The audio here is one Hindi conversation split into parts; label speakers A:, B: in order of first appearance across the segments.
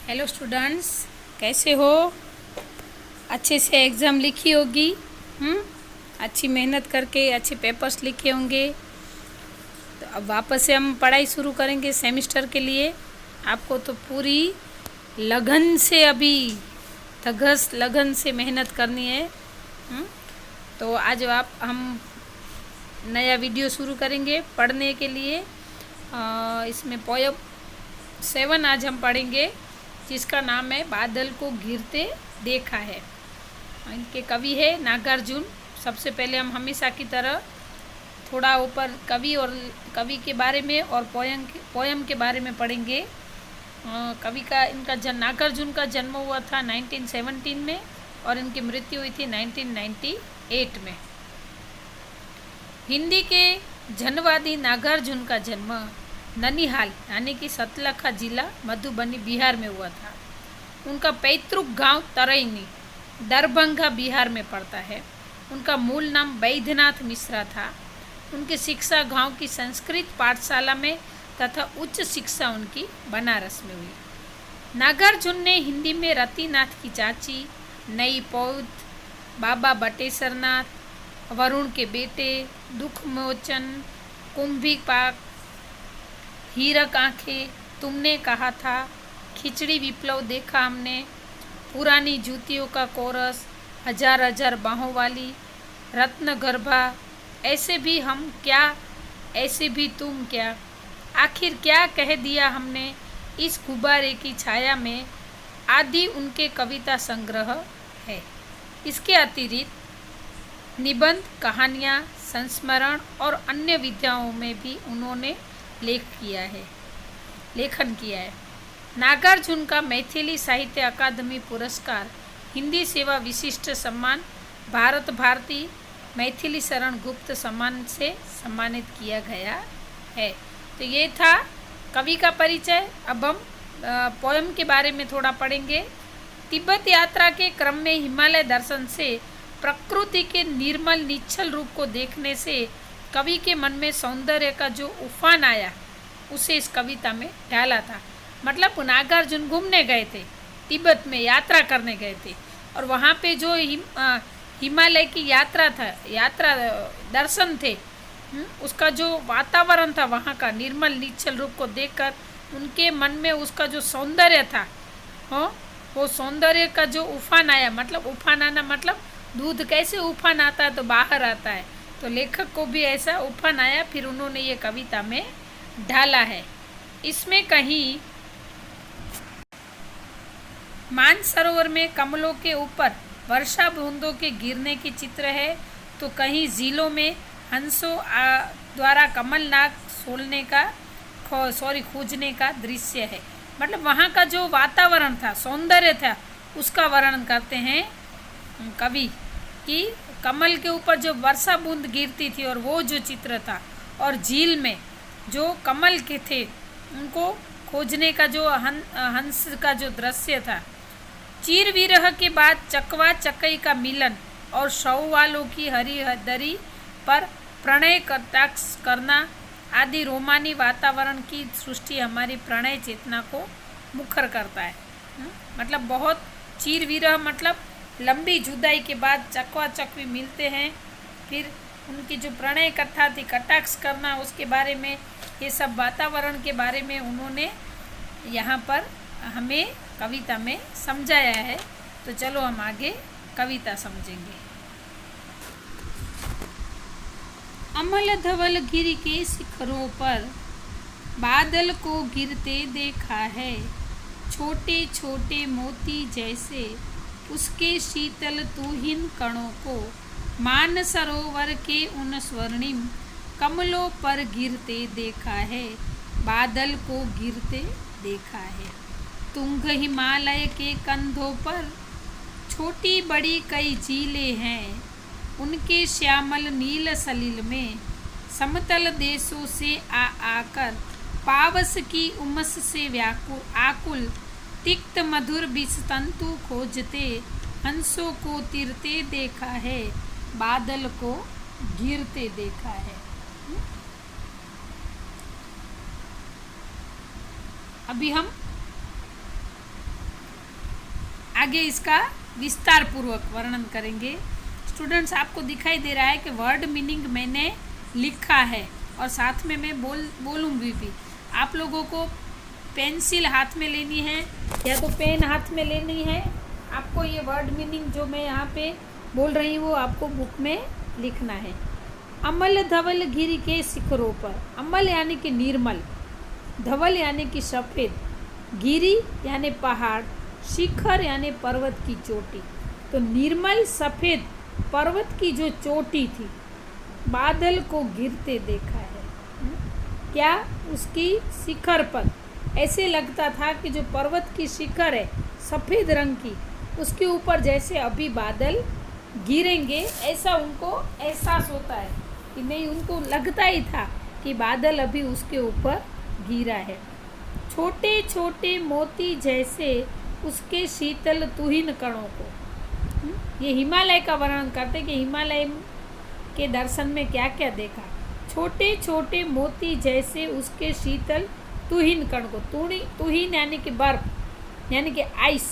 A: हेलो स्टूडेंट्स, कैसे हो? अच्छे से एग्ज़ाम लिखी होगी। अच्छी मेहनत करके अच्छे पेपर्स लिखे होंगे। तो अब वापस से हम पढ़ाई शुरू करेंगे सेमेस्टर के लिए। आपको तो पूरी लगन से अभी धगस लगन से मेहनत करनी है। तो आज हम नया वीडियो शुरू करेंगे पढ़ने के लिए। इसमें पोयम 7 आज हम पढ़ेंगे, जिसका नाम है बादल को गिरते देखा है। इनके कवि है नागार्जुन। सबसे पहले हम हमेशा की तरह थोड़ा ऊपर कवि के बारे में और पोयम के बारे में पढ़ेंगे। कवि का नागार्जुन का जन्म हुआ था 1917 में और इनकी मृत्यु हुई थी 1998 में। हिंदी के जनवादी नागार्जुन का जन्म ननिहाल यानी कि सतलखा जिला मधुबनी बिहार में हुआ था। उनका पैतृक गांव तरैनी दरभंगा बिहार में पड़ता है। उनका मूल नाम बैद्यनाथ मिश्रा था। उनकी शिक्षा गांव की संस्कृत पाठशाला में तथा उच्च शिक्षा उनकी बनारस में हुई। नागार्जुन ने हिंदी में रतिनाथ की चाची, नई पौध, बाबा बटेश्वर नाथ, वरुण के बेटे, दुख मोचन, कुंभी पाक, हीरक आंखें, तुमने कहा था, खिचड़ी विप्लव देखा हमने, पुरानी जूतियों का कोरस, हजार हजार बाहों वाली, रत्न गर्भा, ऐसे भी हम क्या, ऐसे भी तुम क्या, आखिर क्या कह दिया हमने इस गुब्बारे की छाया में, आदि उनके कविता संग्रह है। इसके अतिरिक्त निबंध, कहानियाँ, संस्मरण और अन्य विधाओं में भी उन्होंने लेखन किया है। नागार्जुन का मैथिली साहित्य अकादमी पुरस्कार, हिंदी सेवा विशिष्ट सम्मान, भारत भारती मैथिली शरण गुप्त सम्मान से सम्मानित किया गया है। तो ये था कवि का परिचय। अब हम पोयम के बारे में थोड़ा पढ़ेंगे। तिब्बत यात्रा के क्रम में हिमालय दर्शन से प्रकृति के निर्मल निश्चल रूप को देखने से कवि के मन में सौंदर्य का जो उफान आया, उसे इस कविता में डाला था। मतलब नागार्जुन घूमने गए थे, तिब्बत में यात्रा करने गए थे और वहाँ पे जो हिमालय की यात्रा दर्शन थे, उसका जो वातावरण था वहाँ का निर्मल निश्चल रूप को देखकर उनके मन में उसका जो सौंदर्य था, वो सौंदर्य का जो उफान आया, मतलब उफान आना मतलब दूध कैसे उफान आता है तो बाहर आता है, तो लेखक को भी ऐसा उफान आया, फिर उन्होंने ये कविता में ढाला है। इसमें कहीं मानसरोवर में कमलों के ऊपर वर्षा बूंदों के गिरने की चित्र है, तो कहीं झीलों में हंसों द्वारा कमलनाग खोजने का दृश्य है। मतलब वहाँ का जो वातावरण था, सौंदर्य था, उसका वर्णन करते हैं कवि कि कमल के ऊपर जो वर्षा बूंद गिरती थी और वो जो चित्र था, और झील में जो कमल के थे उनको खोजने का जो हंस का जो दृश्य था। चीर विरह के बाद चकवा चकई का मिलन और शव वालों की हरी दरी पर प्रणय कटाक्ष करना आदि रोमानी वातावरण की सृष्टि हमारी प्रणय चेतना को मुखर करता है। मतलब बहुत चीर विरह मतलब लंबी जुदाई के बाद चकवा चकवी मिलते हैं, फिर उनकी जो प्रणय कथा थी, कटाक्ष करना, उसके बारे में, ये सब वातावरण के बारे में उन्होंने यहाँ पर हमें कविता में समझाया है। तो चलो हम आगे कविता समझेंगे। अमल धवल गिर के शिखरों पर बादल को गिरते देखा है, छोटे छोटे मोती जैसे उसके शीतल तुहिन कणों को मान सरोवर के उन स्वर्णिम कमलों पर गिरते देखा है, बादल को गिरते देखा है। तुंग हिमालय के कंधों पर छोटी बड़ी कई झीलें हैं, उनके श्यामल नील सलिल में समतल देशों से आकर पावस की उमस से आकुल तिक्त मधुर विषतंतु खोजते हंसों को तिरते देखा है, बादल को गिरते देखा है। अभी हम आगे इसका विस्तार पूर्वक वर्णन करेंगे। स्टूडेंट्स, आपको दिखाई दे रहा है कि वर्ड मीनिंग मैंने लिखा है और साथ में मैं बोलूँगी भी। आप लोगों को पेंसिल हाथ में लेनी है या तो पेन हाथ में लेनी है। आपको ये वर्ड मीनिंग जो मैं यहाँ पे बोल रही हूँ आपको बुक में लिखना है। अमल धवल गिरी के शिखरों पर, अमल यानी कि निर्मल, धवल यानी कि सफ़ेद, गिरी यानी पहाड़, शिखर यानी पर्वत की चोटी। तो निर्मल सफ़ेद पर्वत की जो चोटी थी, बादल को गिरते देखा है। क्या? उसकी शिखर पर ऐसे लगता था कि जो पर्वत की शिखर है सफ़ेद रंग की, उसके ऊपर जैसे अभी बादल गिरेंगे, ऐसा उनको एहसास होता है कि नहीं, उनको लगता ही था कि बादल अभी उसके ऊपर गिरा है। छोटे छोटे मोती जैसे उसके शीतल तुहिन कणों को। ये हिमालय का वर्णन करते कि हिमालय के दर्शन में क्या क्या देखा। छोटे छोटे मोती जैसे उसके शीतल तुहिन कण को, तुहिन यानी कि बर्फ यानी कि आइस,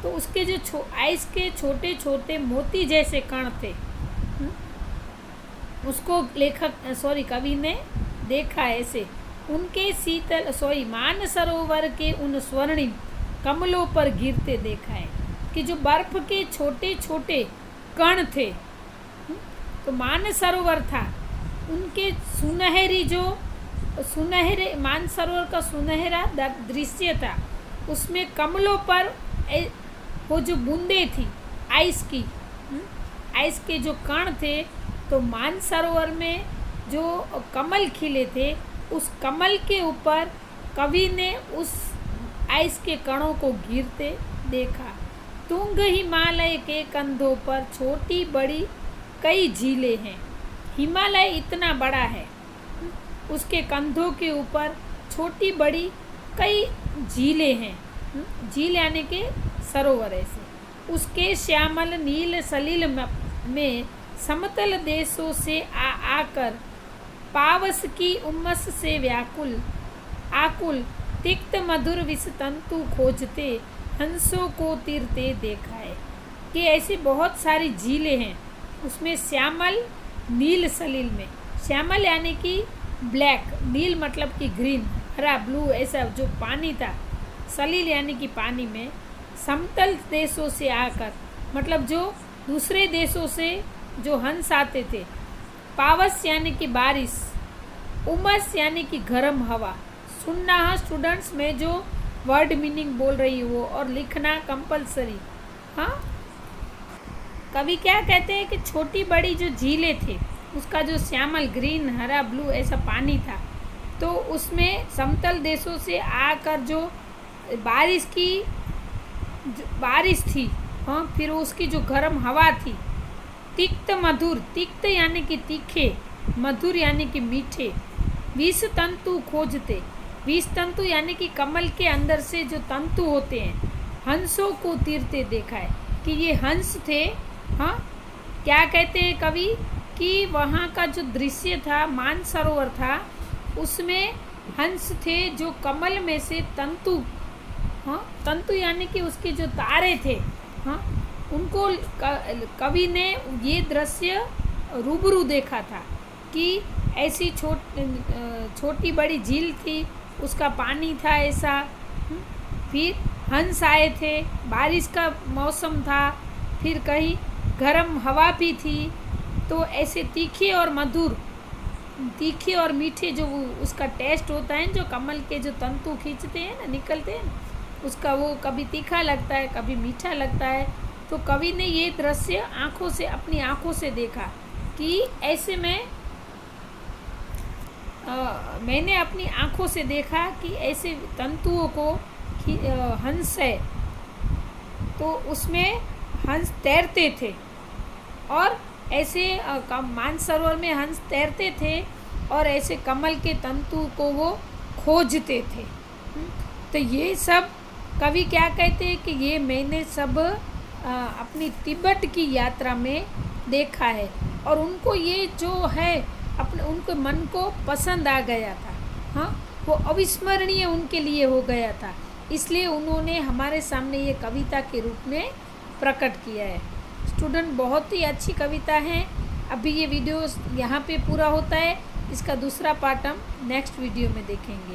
A: तो उसके जो आइस के छोटे छोटे मोती जैसे कण थे, उसको कवि ने देखा ऐसे। उनके मान सरोवर के उन स्वर्णिम कमलों पर गिरते देखा है कि जो बर्फ के छोटे छोटे कण थे, तो मान सरोवर था, उनके सुनहरे मान सरोवर का सुनहरा दृश्य था, उसमें कमलों पर वो जो बूंदे थी आइस की, आइस के जो कण थे, तो मान सरोवर में जो कमल खिले थे, उस कमल के ऊपर कवि ने उस आइस के कणों को गिरते देखा। तुंग हिमालय के कंधों पर छोटी बड़ी कई झीलें हैं। हिमालय इतना बड़ा है, उसके कंधों के ऊपर छोटी बड़ी कई झीलें हैं। झील यानी कि सरोवर ऐसे। उसके श्यामल नील सलिल में समतल देशों से आकर पावस की उमस से आकुल तिक्त मधुर विष तंतु खोजते हंसों को तीरते देखा है कि ऐसी बहुत सारी झीलें हैं। उसमें श्यामल नील सलिल में, श्यामल यानी कि ब्लैक, नील मतलब कि ग्रीन, हरा ब्लू, ऐसा जो पानी था, सलिल यानी कि पानी में, समतल देशों से आकर मतलब जो दूसरे देशों से जो हंस आते थे, पावस यानी कि बारिश, उमस यानी कि गर्म हवा। सुनना है स्टूडेंट्स, मैं जो वर्ड मीनिंग बोल रही हूँ और लिखना कंपलसरी। हाँ, कवि क्या कहते हैं कि छोटी बड़ी जो झीलें थे, उसका जो श्यामल ग्रीन हरा ब्लू ऐसा पानी था, तो उसमें समतल देशों से आकर जो बारिश थी, हाँ, फिर उसकी जो गर्म हवा थी, तिक्त मधुर, तिक्त यानी कि तीखे, मधुर यानी कि मीठे, विष तंतु खोजते, विष तंतु यानी कि कमल के अंदर से जो तंतु होते हैं, हंसों को तीरते देखा है कि ये हंस थे। हाँ, क्या कहते हैं कवि कि वहाँ का जो दृश्य था, मान सरोवर था, उसमें हंस थे जो कमल में से तंतु, हाँ, तंतु यानी कि उसके जो तारे थे, हाँ, उनको कवि ने ये दृश्य रूबरू देखा था कि ऐसी छोटी बड़ी झील थी, उसका पानी था ऐसा, फिर हंस आए थे, बारिश का मौसम था, फिर कहीं गर्म हवा भी थी, तो ऐसे तीखे और मधुर, तीखे और मीठे जो उसका टेस्ट होता है, जो कमल के जो तंतु खींचते हैं ना, निकलते हैं, उसका वो कभी तीखा लगता है, कभी मीठा लगता है। तो कवि ने ये दृश्य अपनी आँखों से देखा कि ऐसे में मैंने अपनी आँखों से देखा कि ऐसे तंतुओं को हंस है, तो उसमें हंस तैरते थे और ऐसे मानसरोवर में हंस तैरते थे और ऐसे कमल के तंतु को वो खोजते थे। तो ये सब कवि क्या कहते हैं कि ये मैंने सब अपनी तिब्बत की यात्रा में देखा है, और उनको ये जो है उनके मन को पसंद आ गया था। हाँ, वो अविस्मरणीय उनके लिए हो गया था इसलिए उन्होंने हमारे सामने ये कविता के रूप में प्रकट किया है। स्टूडेंट, बहुत ही अच्छी कविता है। अभी ये वीडियो यहाँ पे पूरा होता है, इसका दूसरा पार्ट हम नेक्स्ट वीडियो में देखेंगे।